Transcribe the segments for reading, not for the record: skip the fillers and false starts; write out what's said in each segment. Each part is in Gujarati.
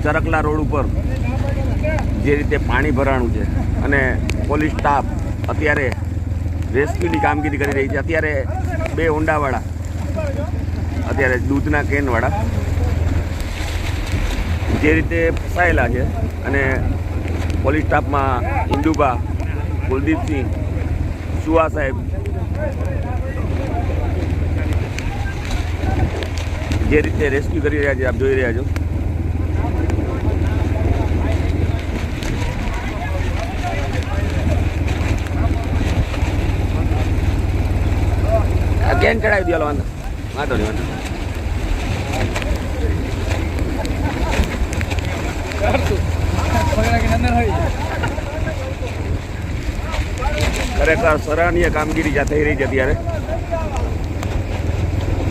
ચરકલા રોડ ઉપર જે રીતે પાણી ભરાણું છે અને પોલીસ સ્ટાફ અત્યારે રેસ્ક્યુની કામગીરી કરી રહી છે. અત્યારે 2 હોન્ડાવાળા અત્યારે દૂધના કેનવાળા જે રીતે ફસાયેલા છે અને પોલીસ સ્ટાફમાં ઇન્દુબા, કુલદીપસિંહ, સુવા સાહેબ જે રીતે રેસ્ક્યુ કરી રહ્યા છે આપ જોઈ રહ્યા છો. કેન ચડાવી દો વાંધો નહીં. ખરેખર સરાહનીય કામગીરી જ્યાં થઈ રહી છે અત્યારે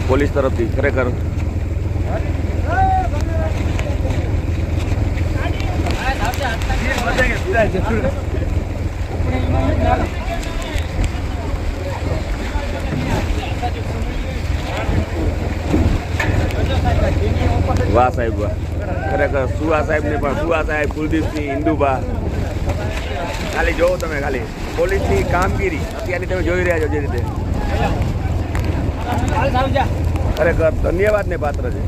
પોલીસ તરફથી. ખરેખર વાહ સાહેબ વાહ. ખરેખર સુવા સાહેબને પણ સુવા સાહેબ, કુલદીપસિંહ, ઇન્દુબા, ખાલી જોવો તમે ખાલી પોલીસની કામગીરી અત્યારની તમે જોઈ રહ્યા છો જે રીતે ખરેખર ધન્યવાદને પાત્ર છે.